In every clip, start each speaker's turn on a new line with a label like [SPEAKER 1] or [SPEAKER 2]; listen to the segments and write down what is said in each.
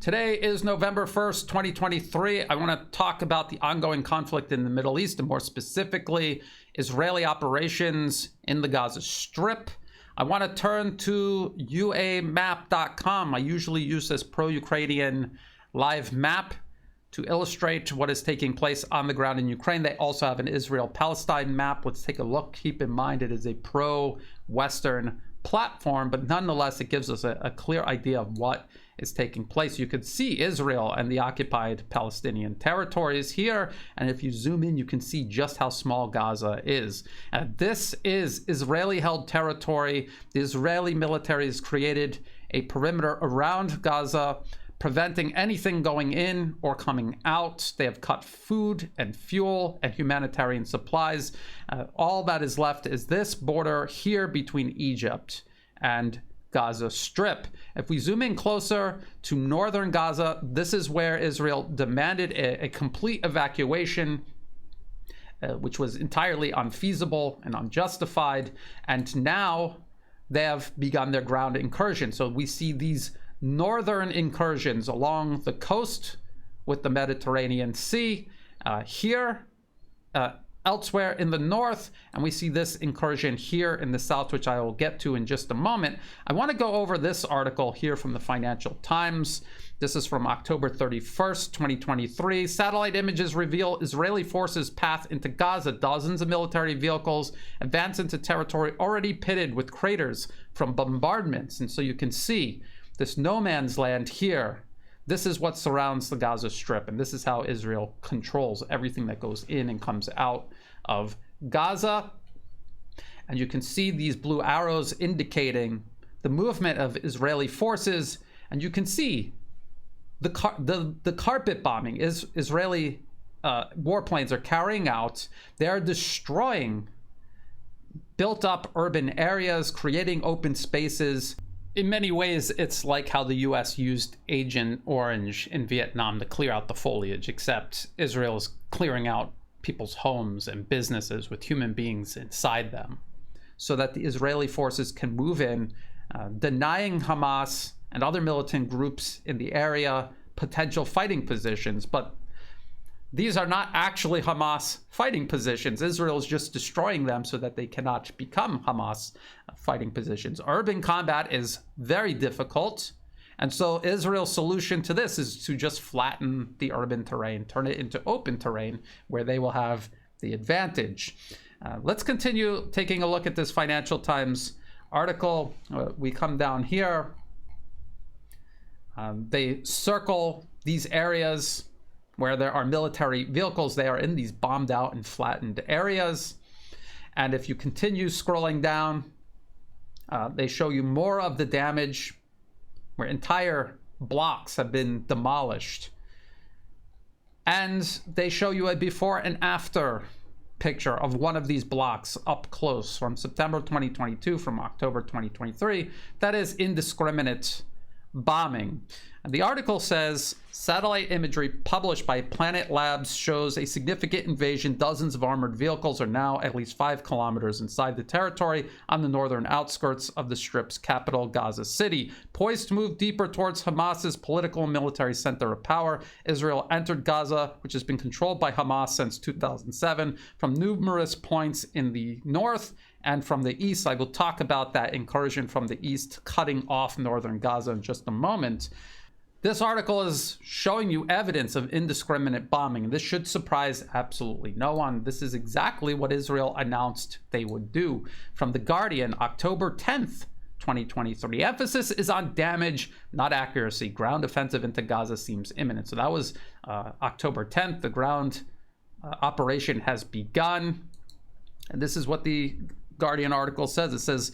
[SPEAKER 1] Today is November 1st, 2023. I want to talk about the ongoing conflict in the Middle East, and more specifically, Israeli operations in the Gaza Strip. I want to turn to uamap.com. I usually use this pro-Ukrainian live map to illustrate what is taking place on the ground in Ukraine. They also have an Israel-Palestine map. Let's take a look. Keep in mind it is a pro-Western platform, but nonetheless, it gives us a clear idea of what is taking place. You could see Israel and the occupied Palestinian territories here, and if you zoom in, you can see just how small Gaza is. This is Israeli-held territory. The Israeli military has created a perimeter around Gaza, preventing anything going in or coming out. They have cut food and fuel and humanitarian supplies. All that is left is this border here between Egypt and Gaza Strip. If we zoom in closer to northern Gaza, this is where Israel demanded a complete evacuation, which was entirely unfeasible and unjustified. And now they have begun their ground incursion. So we see these northern incursions along the coast with the Mediterranean Sea here, elsewhere in the north, and we see this incursion here in the south, which I will get to in just a moment. I want to go over this article here from the Financial Times. This is from October 31st, 2023. Satellite images reveal Israeli forces path into Gaza. Dozens of military vehicles advance into territory already pitted with craters from bombardments. And so you can see this no man's land here. This is what surrounds the Gaza Strip, and this is how Israel controls everything that goes in and comes out of Gaza. And you can see these blue arrows indicating the movement of Israeli forces, and you can see the carpet bombing Israeli warplanes are carrying out. They are destroying built-up urban areas, creating open spaces. In many ways, it's like how the US used Agent Orange in Vietnam to clear out the foliage, except Israel is clearing out people's homes and businesses with human beings inside them so that the Israeli forces can move in, denying Hamas and other militant groups in the area potential fighting positions. But these are not actually Hamas fighting positions. Israel is just destroying them so that they cannot become Hamas fighting positions. Urban combat is very difficult. And so Israel's solution to this is to just flatten the urban terrain, turn it into open terrain where they will have the advantage. Let's continue taking a look at this Financial Times article. We come down here. They circle these areas where there are military vehicles. They are in these bombed out and flattened areas. And if you continue scrolling down, they show you more of the damage where entire blocks have been demolished. And they show you a before and after picture of one of these blocks up close from September 2022, from October 2023. That is indiscriminate bombing. And the article says, satellite imagery published by Planet Labs shows a significant invasion. Dozens of armored vehicles are now at least 5 kilometers inside the territory on the northern outskirts of the Strip's capital, Gaza City. Poised to move deeper towards Hamas's political and military center of power, Israel entered Gaza, which has been controlled by Hamas since 2007, from numerous points in the north and from the east. I will talk about that incursion from the east, cutting off northern Gaza in just a moment. This article is showing you evidence of indiscriminate bombing. This should surprise absolutely no one. This is exactly what Israel announced they would do. From The Guardian, October 10th, 2023. Emphasis is on damage, not accuracy. Ground offensive into Gaza seems imminent. So that was October 10th. The ground operation has begun. And this is what the Guardian article says. It says,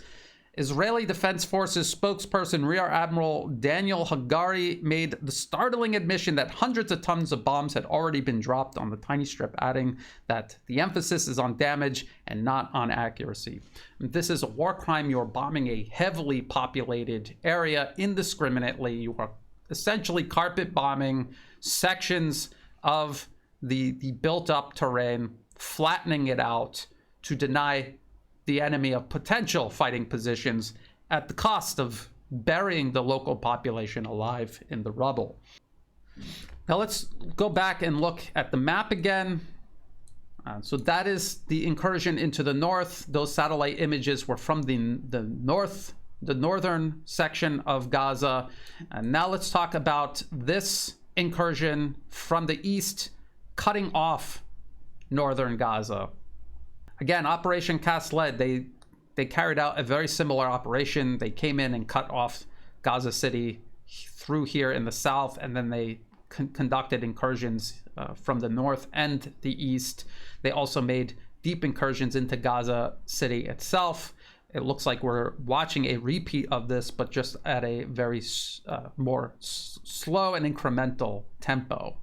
[SPEAKER 1] Israeli Defense Forces spokesperson Rear Admiral Daniel Hagari made the startling admission that hundreds of tons of bombs had already been dropped on the tiny strip, adding that the emphasis is on damage and not on accuracy. This is a war crime. You're bombing a heavily populated area indiscriminately. You are essentially carpet bombing sections of the built-up terrain, flattening it out to deny the enemy of potential fighting positions at the cost of burying the local population alive in the rubble. Now let's go back and look at the map again. So that is the incursion into the north. Those satellite images were from the northern section of Gaza. And now let's talk about this incursion from the east, cutting off northern Gaza. Again, Operation Cast Lead, they carried out a very similar operation. They came in and cut off Gaza City through here in the south, and then they conducted incursions from the north and the east. They also made deep incursions into Gaza City itself. It looks like we're watching a repeat of this, but just at a very more slow and incremental tempo.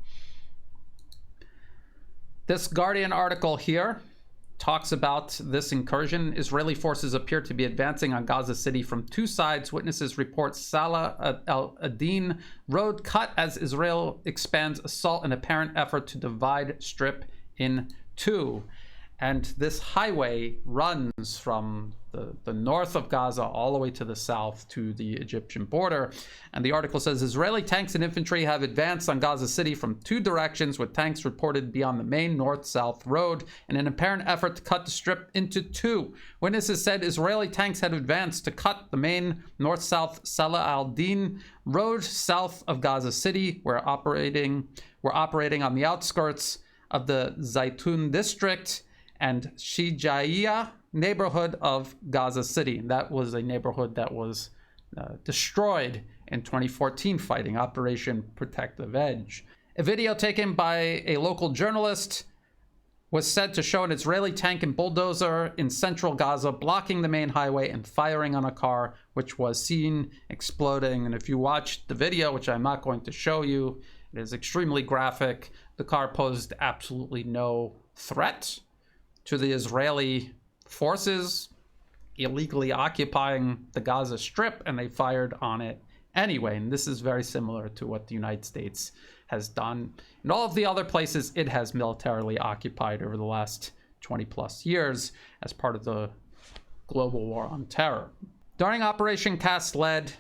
[SPEAKER 1] This Guardian article here talks about this incursion. Israeli forces appear to be advancing on Gaza City from two sides. Witnesses report Salah al-Adin road cut as Israel expands assault in apparent effort to divide Strip in two. And this highway runs from the north of Gaza all the way to the south to the Egyptian border. And the article says Israeli tanks and infantry have advanced on Gaza City from two directions, with tanks reported beyond the main north-south road in an apparent effort to cut the Strip into two. Witnesses said Israeli tanks had advanced to cut the main north-south Salah al-Din road south of Gaza City, were operating on the outskirts of the Zaytun district and Shijaiya neighborhood of Gaza City. That was a neighborhood that was destroyed in 2014 fighting Operation Protective Edge. A video taken by a local journalist was said to show an Israeli tank and bulldozer in central Gaza blocking the main highway and firing on a car, which was seen exploding. And if you watch the video, which I'm not going to show you, it is extremely graphic. The car posed absolutely no threat to the Israeli forces illegally occupying the Gaza Strip, and they fired on it anyway. And this is very similar to what the United States has done in all of the other places it has militarily occupied over the last 20 plus years as part of the global war on terror. During Operation Cast Lead,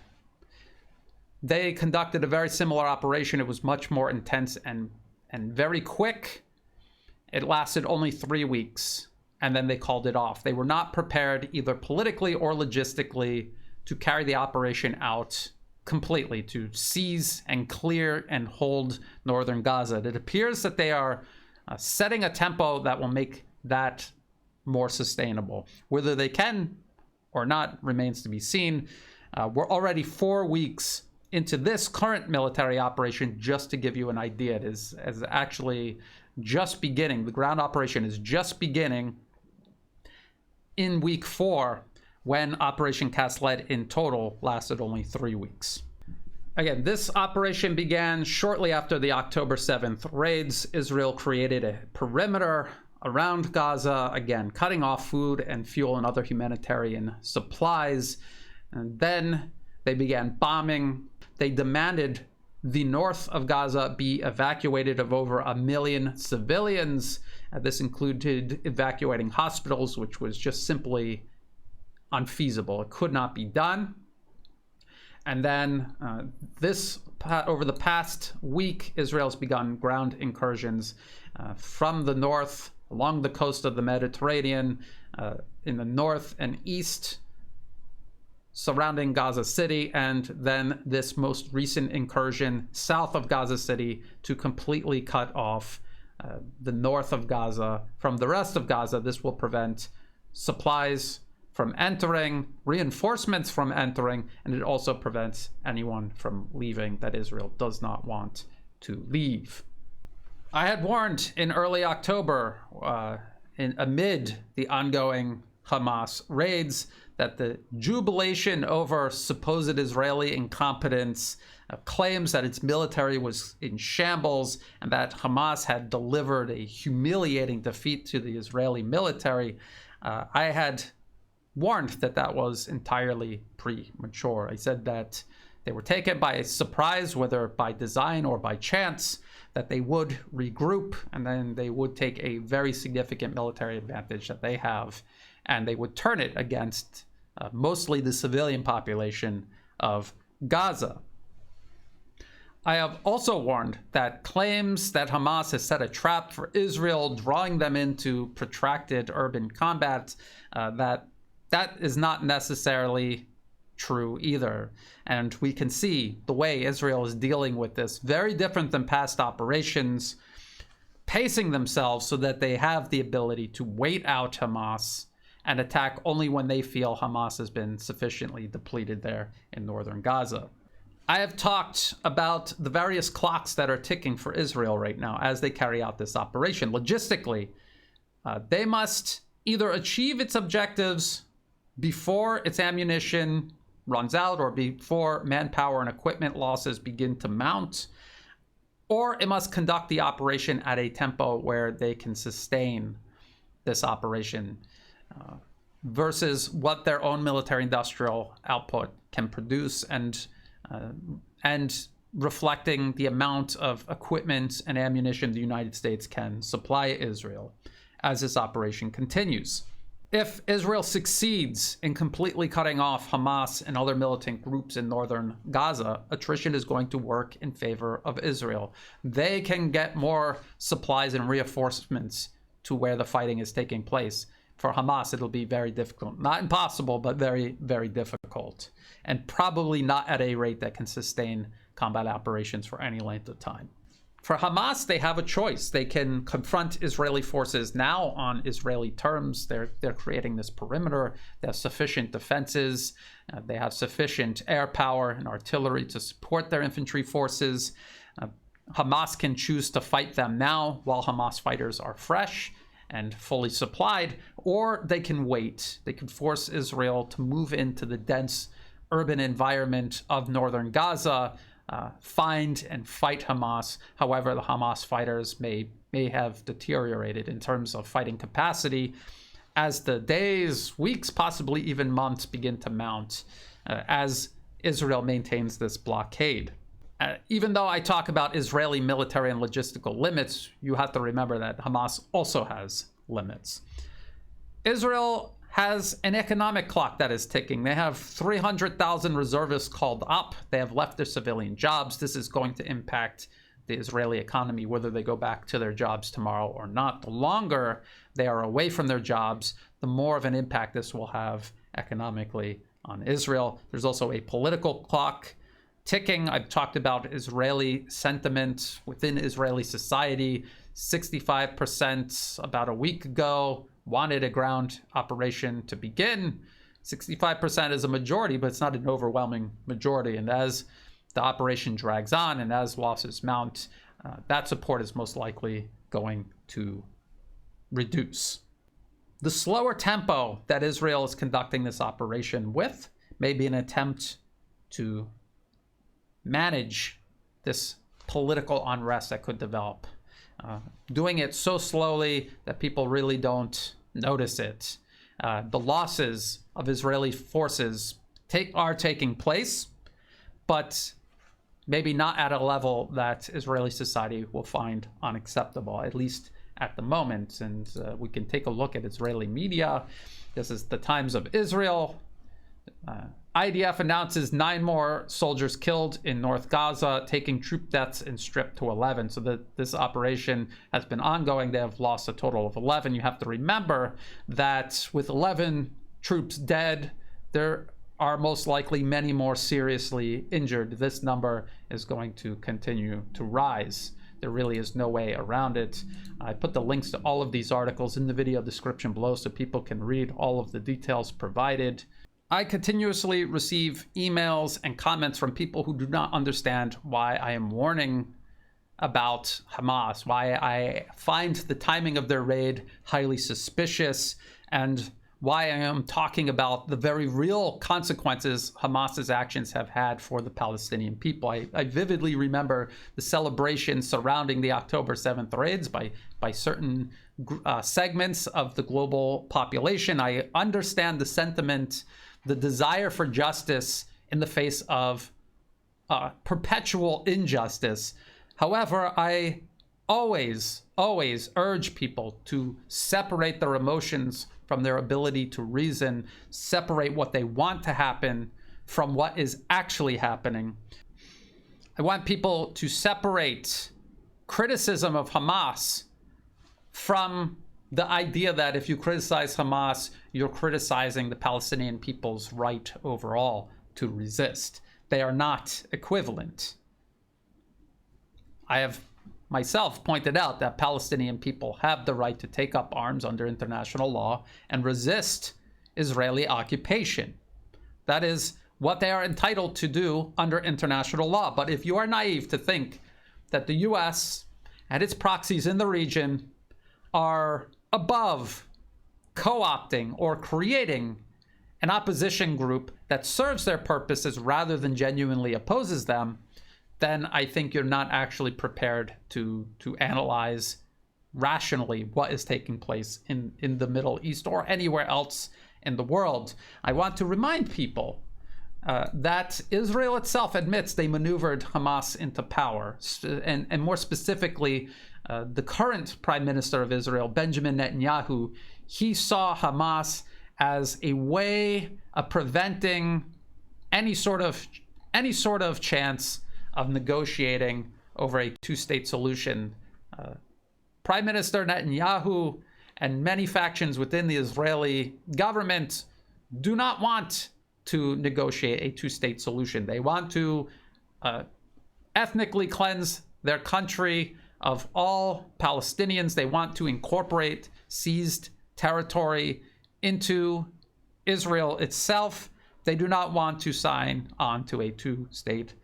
[SPEAKER 1] they conducted a very similar operation. It was much more intense and very quick. It lasted only 3 weeks, and then they called it off. They were not prepared either politically or logistically to carry the operation out completely, to seize and clear and hold northern Gaza. It appears that they are setting a tempo that will make that more sustainable. Whether they can or not remains to be seen. We're already 4 weeks into this current military operation. Just to give you an idea, it is actually just beginning. The ground operation is just beginning in week 4, when Operation Cast Lead in total lasted only 3 weeks. Again, this operation began shortly after the October 7th raids. Israel created a perimeter around Gaza, again, cutting off food and fuel and other humanitarian supplies. And then they began bombing. They demanded the north of Gaza be evacuated of over 1 million civilians. This included evacuating hospitals, which was just simply unfeasible. It could not be done. And then over the past week, Israel's begun ground incursions from the north, along the coast of the Mediterranean, in the north and east, surrounding Gaza City, and then this most recent incursion south of Gaza City to completely cut off the north of Gaza from the rest of Gaza. This will prevent supplies from entering, reinforcements from entering, and it also prevents anyone from leaving that Israel does not want to leave. I had warned in early October, amid the ongoing Hamas raids, that the jubilation over supposed Israeli incompetence, claims that its military was in shambles, and that Hamas had delivered a humiliating defeat to the Israeli military, I had warned that that was entirely premature. I said that they were taken by surprise, whether by design or by chance, that they would regroup, and then they would take a very significant military advantage that they have, and they would turn it against mostly the civilian population of Gaza. I have also warned that claims that Hamas has set a trap for Israel, drawing them into protracted urban combat, that is not necessarily true either. And we can see the way Israel is dealing with this, very different than past operations, pacing themselves so that they have the ability to wait out Hamas and attack only when they feel Hamas has been sufficiently depleted there in northern Gaza. I have talked about the various clocks that are ticking for Israel right now as they carry out this operation. Logistically, they must either achieve its objectives before its ammunition runs out or before manpower and equipment losses begin to mount, or it must conduct the operation at a tempo where they can sustain this operation versus what their own military industrial output can produce, and reflecting the amount of equipment and ammunition the United States can supply Israel as this operation continues. If Israel succeeds in completely cutting off Hamas and other militant groups in northern Gaza, attrition is going to work in favor of Israel. They can get more supplies and reinforcements to where the fighting is taking place. For Hamas, it'll be very difficult. Not impossible, but very, very difficult. And probably not at a rate that can sustain combat operations for any length of time. For Hamas, they have a choice. They can confront Israeli forces now on Israeli terms. They're creating this perimeter. They have sufficient defenses. They have sufficient air power and artillery to support their infantry forces. Hamas can choose to fight them now while Hamas fighters are fresh and fully supplied, or they can wait. They can force Israel to move into the dense urban environment of northern Gaza, find and fight Hamas. However, the Hamas fighters may have deteriorated in terms of fighting capacity as the days, weeks, possibly even months begin to mount as Israel maintains this blockade. Even though I talk about Israeli military and logistical limits, you have to remember that Hamas also has limits. Israel has an economic clock that is ticking. They have 300,000 reservists called up. They have left their civilian jobs. This is going to impact the Israeli economy, whether they go back to their jobs tomorrow or not. The longer they are away from their jobs, the more of an impact this will have economically on Israel. There's also a political clock ticking. I've talked about Israeli sentiment within Israeli society. 65% about a week ago wanted a ground operation to begin. 65% is a majority, but it's not an overwhelming majority. And as the operation drags on and as losses mount, that support is most likely going to reduce. The slower tempo that Israel is conducting this operation with may be an attempt to manage this political unrest that could develop. Doing it so slowly that people really don't notice it. The losses of Israeli forces are taking place, but maybe not at a level that Israeli society will find unacceptable, at least at the moment. And we can take a look at Israeli media. This is the Times of Israel. IDF announces 9 more soldiers killed in North Gaza, taking troop deaths in Strip to 11. So this operation has been ongoing. They have lost a total of 11. You have to remember that with 11 troops dead, there are most likely many more seriously injured. This number is going to continue to rise. There really is no way around it. I put the links to all of these articles in the video description below so people can read all of the details provided. I continuously receive emails and comments from people who do not understand why I am warning about Hamas, why I find the timing of their raid highly suspicious, and why I am talking about the very real consequences Hamas's actions have had for the Palestinian people. I vividly remember the celebration surrounding the October 7th raids by certain segments of the global population. I understand the sentiment, the desire for justice in the face of perpetual injustice. However, I always urge people to separate their emotions from their ability to reason, separate what they want to happen from what is actually happening. I want people to separate criticism of Hamas from the idea that if you criticize Hamas, you're criticizing the Palestinian people's right overall to resist. They are not equivalent. I have myself pointed out that Palestinian people have the right to take up arms under international law and resist Israeli occupation. That is what they are entitled to do under international law. But if you are naive to think that the US and its proxies in the region are above co-opting or creating an opposition group that serves their purposes rather than genuinely opposes them, then I think you're not actually prepared to analyze rationally what is taking place in the Middle East or anywhere else in the world. I want to remind people that Israel itself admits they maneuvered Hamas into power, and more specifically, the current Prime Minister of Israel, Benjamin Netanyahu, he saw Hamas as a way of preventing any sort of chance of negotiating over a two-state solution. Prime Minister Netanyahu and many factions within the Israeli government do not want to negotiate a two-state solution. They want to ethnically cleanse their country of all Palestinians. They want to incorporate seized territory into Israel itself. They do not want to sign on to a two-state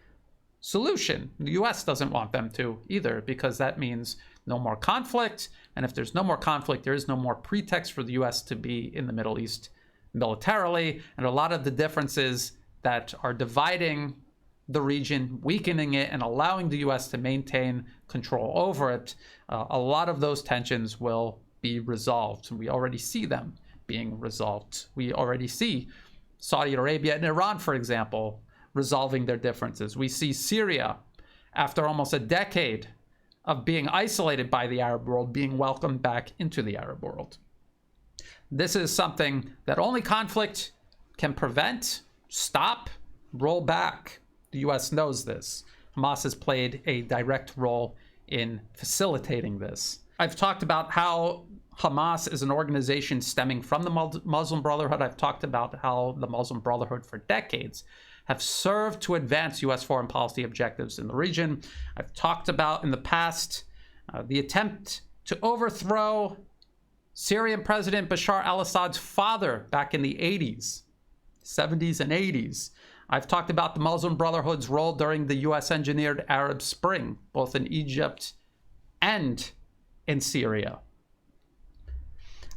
[SPEAKER 1] solution. The US doesn't want them to either, because that means no more conflict. And if there's no more conflict, there is no more pretext for the US to be in the Middle East militarily. And a lot of the differences that are dividing the region, weakening it, and allowing the US to maintain control over it, a lot of those tensions will be resolved. And we already see them being resolved. We already see Saudi Arabia and Iran, for example, resolving their differences. We see Syria, after almost a decade of being isolated by the Arab world, being welcomed back into the Arab world. This is something that only conflict can prevent, stop, roll back. The US knows this. Hamas has played a direct role in facilitating this. I've talked about how Hamas is an organization stemming from the Muslim Brotherhood. I've talked about how the Muslim Brotherhood for decades have served to advance US foreign policy objectives in the region. I've talked about in the past the attempt to overthrow Syrian President Bashar al-Assad's father back in the 80s, 70s and 80s. I've talked about the Muslim Brotherhood's role during the US-engineered Arab Spring, both in Egypt and in Syria.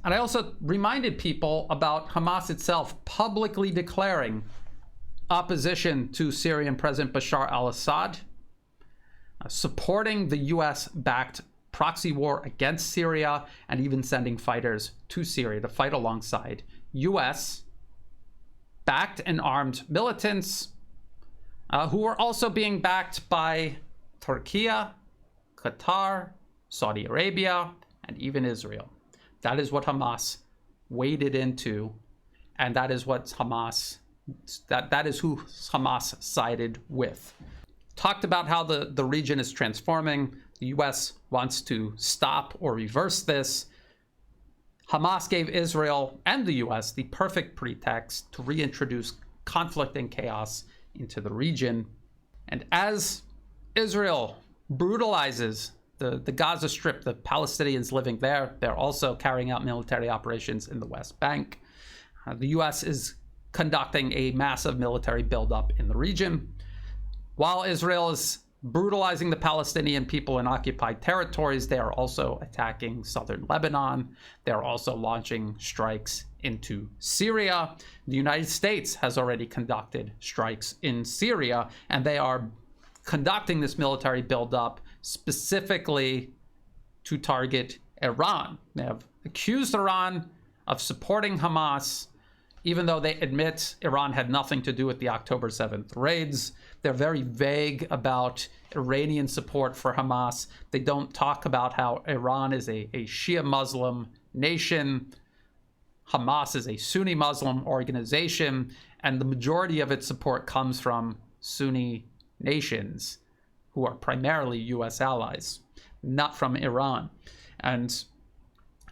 [SPEAKER 1] And I also reminded people about Hamas itself publicly declaring opposition to Syrian President Bashar al-Assad, supporting the US-backed proxy war against Syria, and even sending fighters to Syria to fight alongside US-backed and armed militants who were also being backed by Turkey, Qatar, Saudi Arabia, and even Israel. That is what Hamas waded into, and that is what Hamas, that is who Hamas sided with. Talked about how the region is transforming. The US wants to stop or reverse this. Hamas gave Israel and the US the perfect pretext to reintroduce conflict and chaos into the region. And as Israel brutalizes the Gaza Strip, the Palestinians living there, they're also carrying out military operations in the West Bank. The US is conducting a massive military buildup in the region. While Israel is brutalizing the Palestinian people in occupied territories, they are also attacking southern Lebanon. They're also launching strikes into Syria. The United States has already conducted strikes in Syria, and they are conducting this military buildup specifically to target Iran. They have accused Iran of supporting Hamas, even though they admit Iran had nothing to do with the October 7th raids. They're very vague about Iranian support for Hamas. They don't talk about how Iran is a Shia Muslim nation. Hamas is a Sunni Muslim organization, and the majority of its support comes from Sunni nations who are primarily U.S. allies, not from Iran. And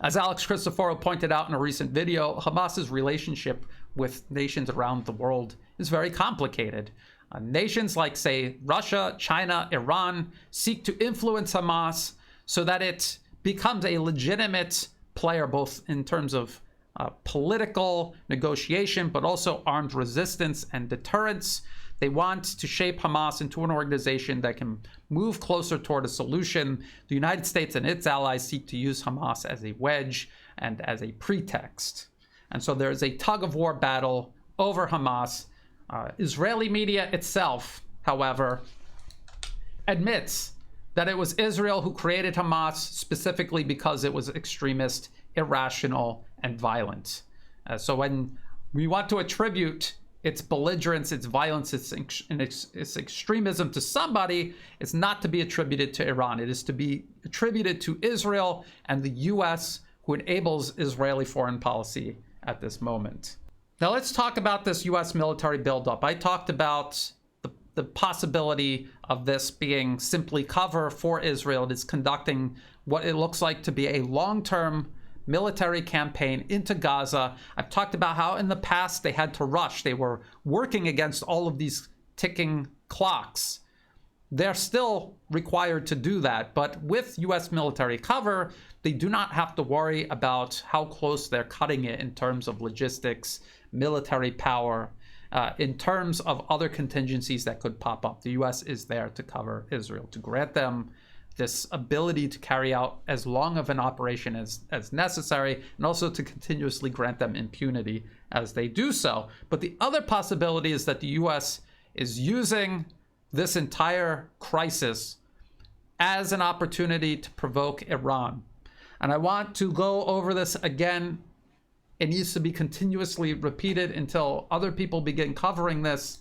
[SPEAKER 1] as Alex Christoforo pointed out in a recent video, Hamas's relationship with nations around the world is very complicated. Nations like, say, Russia, China, Iran seek to influence Hamas so that it becomes a legitimate player, both in terms of political negotiation, but also armed resistance and deterrence. They want to shape Hamas into an organization that can move closer toward a solution. The United States and its allies seek to use Hamas as a wedge and as a pretext. And so there is a tug-of-war battle over Hamas. Israeli media itself, however, admits that it was Israel who created Hamas specifically because it was extremist, irrational, and violent. So when we want to attribute its belligerence, its violence, its extremism to somebody, it's not to be attributed to Iran. It is to be attributed to Israel and the U.S., who enables Israeli foreign policy at this moment. Now let's talk about this U.S. military buildup. I talked about the possibility of this being simply cover for Israel. It is conducting what it looks like to be a long-term military campaign into Gaza. I've talked about how in the past they had to rush. They were working against all of these ticking clocks. They're still required to do that, but with U.S. military cover, they do not have to worry about how close they're cutting it in terms of logistics, military power, in terms of other contingencies that could pop up. The U.S. is there to cover Israel, to grant them this ability to carry out as long of an operation as necessary, and also to continuously grant them impunity as they do so. But the other possibility is that the U.S. is using this entire crisis as an opportunity to provoke Iran. And I want to go over this again. It needs to be continuously repeated until other people begin covering this.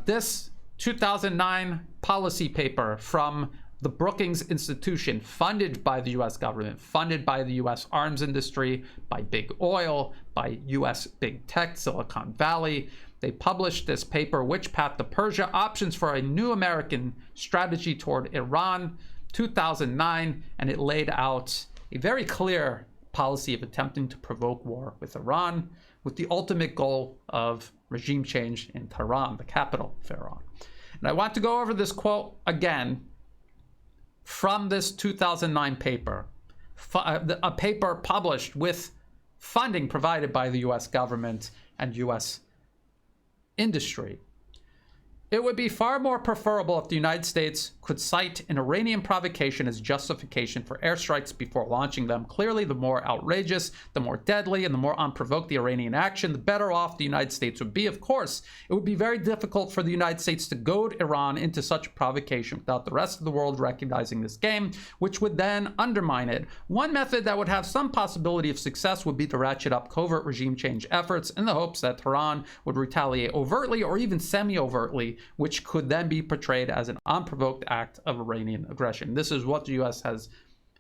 [SPEAKER 1] This 2009 policy paper from the Brookings institution, funded by the U.S. government, funded by the U.S. arms industry, by big oil, by U.S. big tech, Silicon Valley. They published this paper, Which Path to Persia? Options for a New American Strategy Toward Iran, 2009, and it laid out a very clear policy of attempting to provoke war with Iran, with the ultimate goal of regime change in Tehran, the capital of Iran. And I want to go over this quote again from this 2009 paper, a paper published with funding provided by the U.S. government and U.S. industry. It would be far more preferable if the United States could cite an Iranian provocation as justification for airstrikes before launching them. Clearly, the more outrageous, the more deadly, and the more unprovoked the Iranian action, the better off the United States would be. Of course, it would be very difficult for the United States to goad Iran into such a provocation without the rest of the world recognizing this game, which would then undermine it. One method that would have some possibility of success would be to ratchet up covert regime change efforts in the hopes that Tehran would retaliate overtly or even semi-overtly, which could then be portrayed as an unprovoked act of Iranian aggression. This is what the U.S.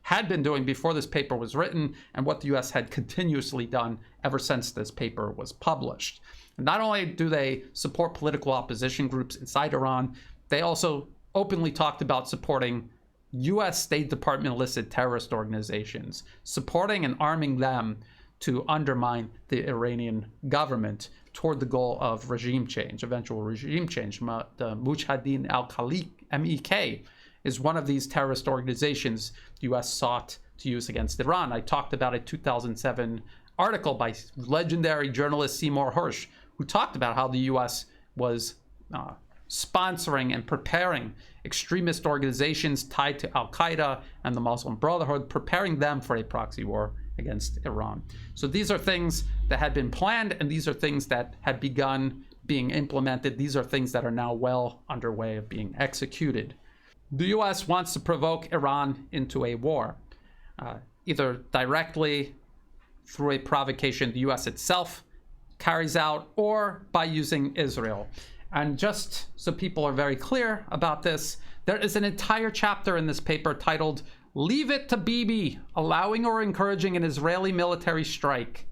[SPEAKER 1] had been doing before this paper was written, and what the U.S. had continuously done ever since this paper was published. And not only do they support political opposition groups inside Iran, they also openly talked about supporting U.S. State Department-listed terrorist organizations, supporting and arming them to undermine the Iranian government toward the goal of regime change, eventual regime change. The Mujahideen al-Khaliq, MEK, is one of these terrorist organizations the U.S. sought to use against Iran. I talked about a 2007 article by legendary journalist Seymour Hersh, who talked about how the U.S. was sponsoring and preparing extremist organizations tied to Al-Qaeda and the Muslim Brotherhood, preparing them for a proxy war against Iran. So these are things that had been planned, and these are things that had begun being implemented. These are things that are now well underway of being executed. The U.S. wants to provoke Iran into a war, either directly through a provocation the U.S. itself carries out, or by using Israel. And just so people are very clear about this, there is an entire chapter in this paper titled "Leave It to Bibi, Allowing or Encouraging an Israeli Military Strike."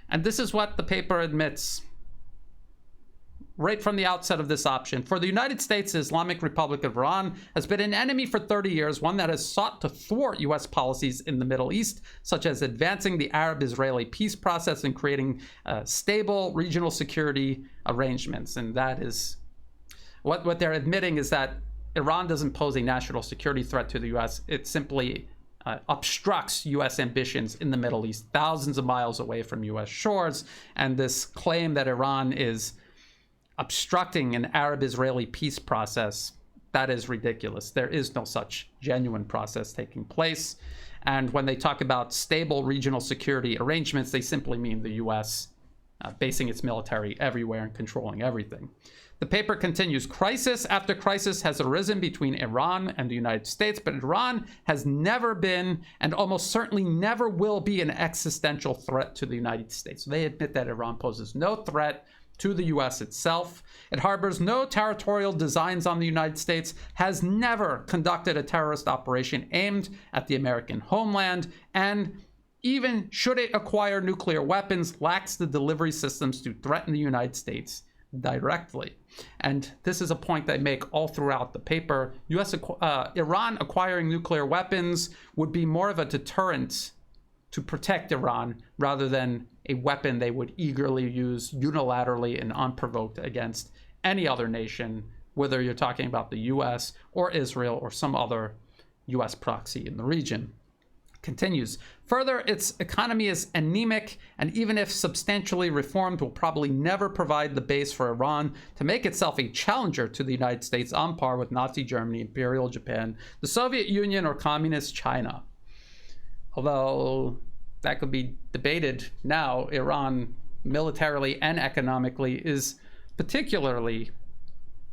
[SPEAKER 1] And this is what the paper admits right from the outset of this option. For the United States, the Islamic Republic of Iran has been an enemy for 30 years, one that has sought to thwart U.S. policies in the Middle East, such as advancing the Arab-Israeli peace process and creating stable regional security arrangements. And that is what they're admitting, is that Iran doesn't pose a national security threat to the U.S. It simply obstructs U.S. ambitions in the Middle East, thousands of miles away from U.S. shores. And this claim that Iran is obstructing an Arab-Israeli peace process, that is ridiculous. There is no such genuine process taking place. And when they talk about stable regional security arrangements, they simply mean the U.S. Basing its military everywhere and controlling everything. The paper continues, crisis after crisis has arisen between Iran and the United States, but Iran has never been and almost certainly never will be an existential threat to the United States. So they admit that Iran poses no threat to the U.S. itself. It harbors no territorial designs on the United States, has never conducted a terrorist operation aimed at the American homeland, and even should it acquire nuclear weapons, lacks the delivery systems to threaten the United States directly. And this is a point they make all throughout the paper. Iran acquiring nuclear weapons would be more of a deterrent to protect Iran rather than a weapon they would eagerly use unilaterally and unprovoked against any other nation, whether you're talking about the US or Israel or some other US proxy in the region. Continues, further, its economy is anemic, and even if substantially reformed, will probably never provide the base for Iran to make itself a challenger to the United States on par with Nazi Germany, Imperial Japan, the Soviet Union, or Communist China. Although that could be debated now, Iran militarily and economically is particularly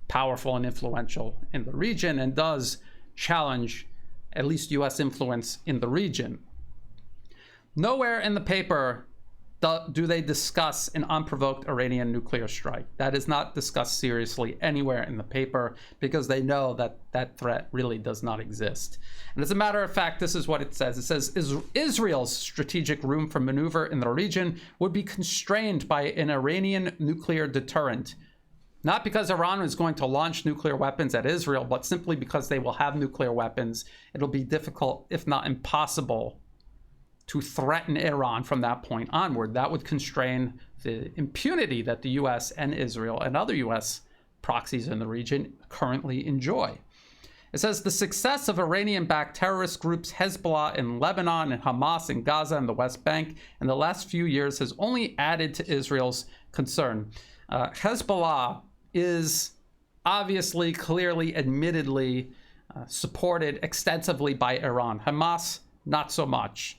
[SPEAKER 1] powerful and influential in the region and does challenge at least U.S. influence in the region. Nowhere in the paper do they discuss an unprovoked Iranian nuclear strike. That is not discussed seriously anywhere in the paper because they know that that threat really does not exist. And as a matter of fact, this is what it says. It says Israel's strategic room for maneuver in the region would be constrained by an Iranian nuclear deterrent. Not because Iran is going to launch nuclear weapons at Israel, but simply because they will have nuclear weapons. It'll be difficult, if not impossible, to threaten Iran from that point onward. That would constrain the impunity that the US and Israel and other US proxies in the region currently enjoy. It says the success of Iranian-backed terrorist groups Hezbollah in Lebanon and Hamas in Gaza and the West Bank in the last few years has only added to Israel's concern. Hezbollah is obviously, clearly, admittedly supported extensively by Iran. Hamas, not so much.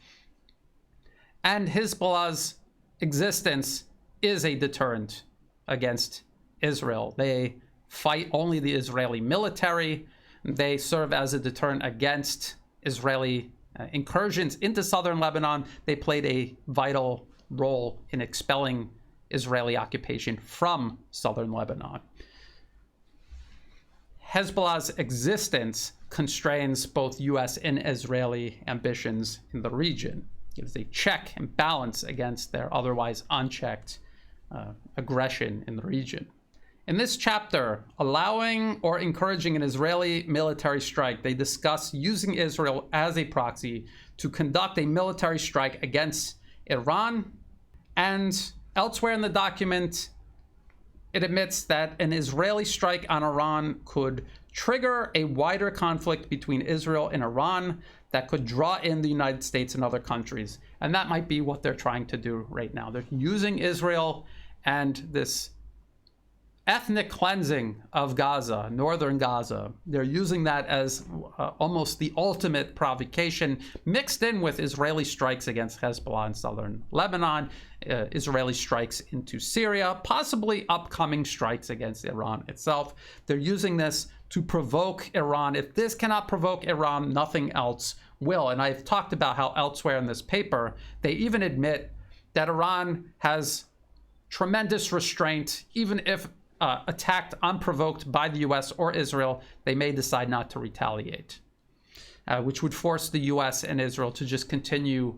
[SPEAKER 1] And Hezbollah's existence is a deterrent against Israel. They fight only the Israeli military. They serve as a deterrent against Israeli incursions into southern Lebanon. They played a vital role in expelling Israeli occupation from southern Lebanon. Hezbollah's existence constrains both US and Israeli ambitions in the region. It is a check and balance against their otherwise unchecked aggression in the region. In this chapter, allowing or encouraging an Israeli military strike, they discuss using Israel as a proxy to conduct a military strike against Iran. And elsewhere in the document, it admits that an Israeli strike on Iran could trigger a wider conflict between Israel and Iran that could draw in the United States and other countries. And that might be what they're trying to do right now. They're using Israel and this ethnic cleansing of Gaza, northern Gaza. They're using that as almost the ultimate provocation, mixed in with Israeli strikes against Hezbollah in southern Lebanon, Israeli strikes into Syria, possibly upcoming strikes against Iran itself. They're using this to provoke Iran. If this cannot provoke Iran, nothing else will. And I've talked about how elsewhere in this paper, they even admit that Iran has tremendous restraint. Even if attacked unprovoked by the US or Israel, they may decide not to retaliate, which would force the US and Israel to just continue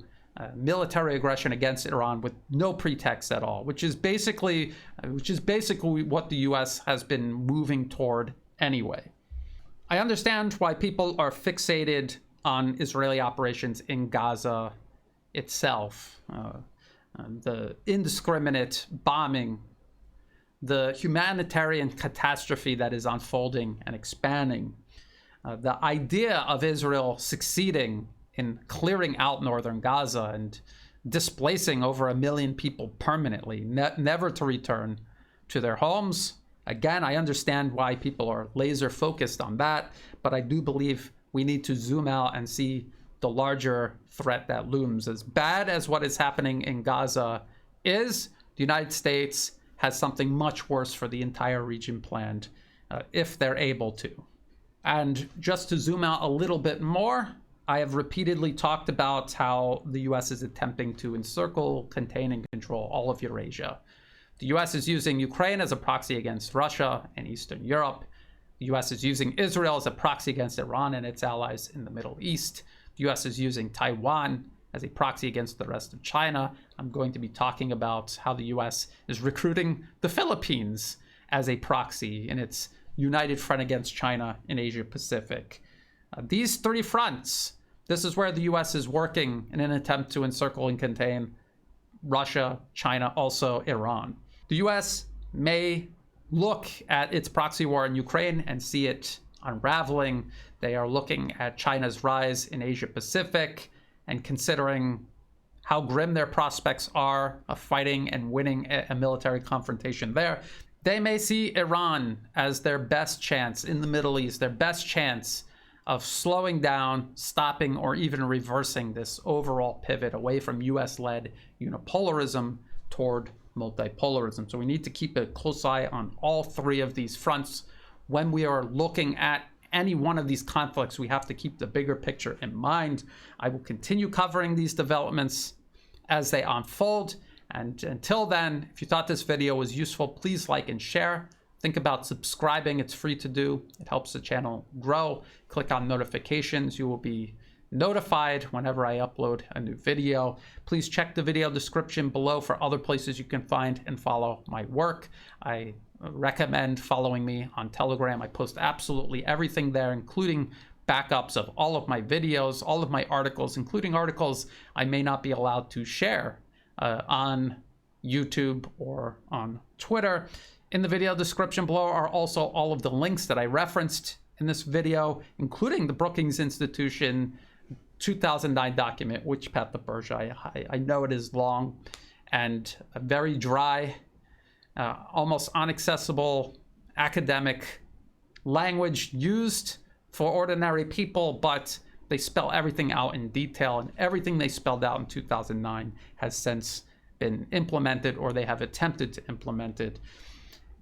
[SPEAKER 1] military aggression against Iran with no pretext at all, which is basically what the U.S. has been moving toward anyway. I understand why people are fixated on Israeli operations in Gaza itself, the indiscriminate bombing, the humanitarian catastrophe that is unfolding and expanding, the idea of Israel succeeding in clearing out northern Gaza and displacing over 1 million people permanently, never to return to their homes. Again, I understand why people are laser focused on that, but I do believe we need to zoom out and see the larger threat that looms. As bad as what is happening in Gaza is, the United States has something much worse for the entire region planned, if they're able to. And just to zoom out a little bit more, I have repeatedly talked about how the US is attempting to encircle, contain, and control all of Eurasia. The US is using Ukraine as a proxy against Russia and Eastern Europe. The US is using Israel as a proxy against Iran and its allies in the Middle East. The US is using Taiwan as a proxy against the rest of China. I'm going to be talking about how the US is recruiting the Philippines as a proxy in its united front against China in Asia Pacific. These three fronts, this is where the US is working in an attempt to encircle and contain Russia, China, also Iran. The US may look at its proxy war in Ukraine and see it unraveling. They are looking at China's rise in Asia Pacific and considering how grim their prospects are of fighting and winning a military confrontation there. They may see Iran as their best chance in the Middle East, their best chance of slowing down, stopping, or even reversing this overall pivot away from US-led unipolarism toward multipolarism. So we need to keep a close eye on all three of these fronts. When we are looking at any one of these conflicts, we have to keep the bigger picture in mind. I will continue covering these developments as they unfold. And until then, if you thought this video was useful, please like and share. Think about subscribing. It's free to do. It helps the channel grow. Click on notifications. You will be notified whenever I upload a new video. Please check the video description below for other places you can find and follow my work. I recommend following me on Telegram. I post absolutely everything there, including backups of all of my videos, all of my articles, including articles I may not be allowed to share on YouTube or on Twitter. In the video description below are also all of the links that I referenced in this video, including the Brookings Institution 2009 document, Which Path to Persia. I know it is long and very dry, almost inaccessible academic language used for ordinary people, but they spell everything out in detail, and everything they spelled out in 2009 has since been implemented, or they have attempted to implement it.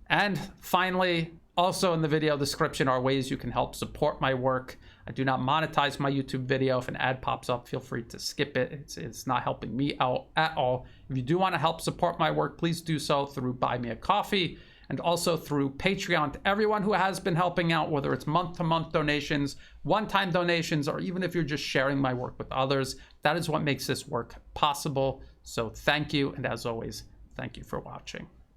[SPEAKER 1] And finally, also in the video description are ways you can help support my work. I do not monetize my YouTube video. If an ad pops up, feel free to skip it. It's not helping me out at all. If you do want to help support my work, please do so through Buy Me a Coffee and also through Patreon. To everyone who has been helping out, whether it's month-to-month donations, one-time donations, or even if you're just sharing my work with others, that is what makes this work possible. So thank you, and as always, thank you for watching.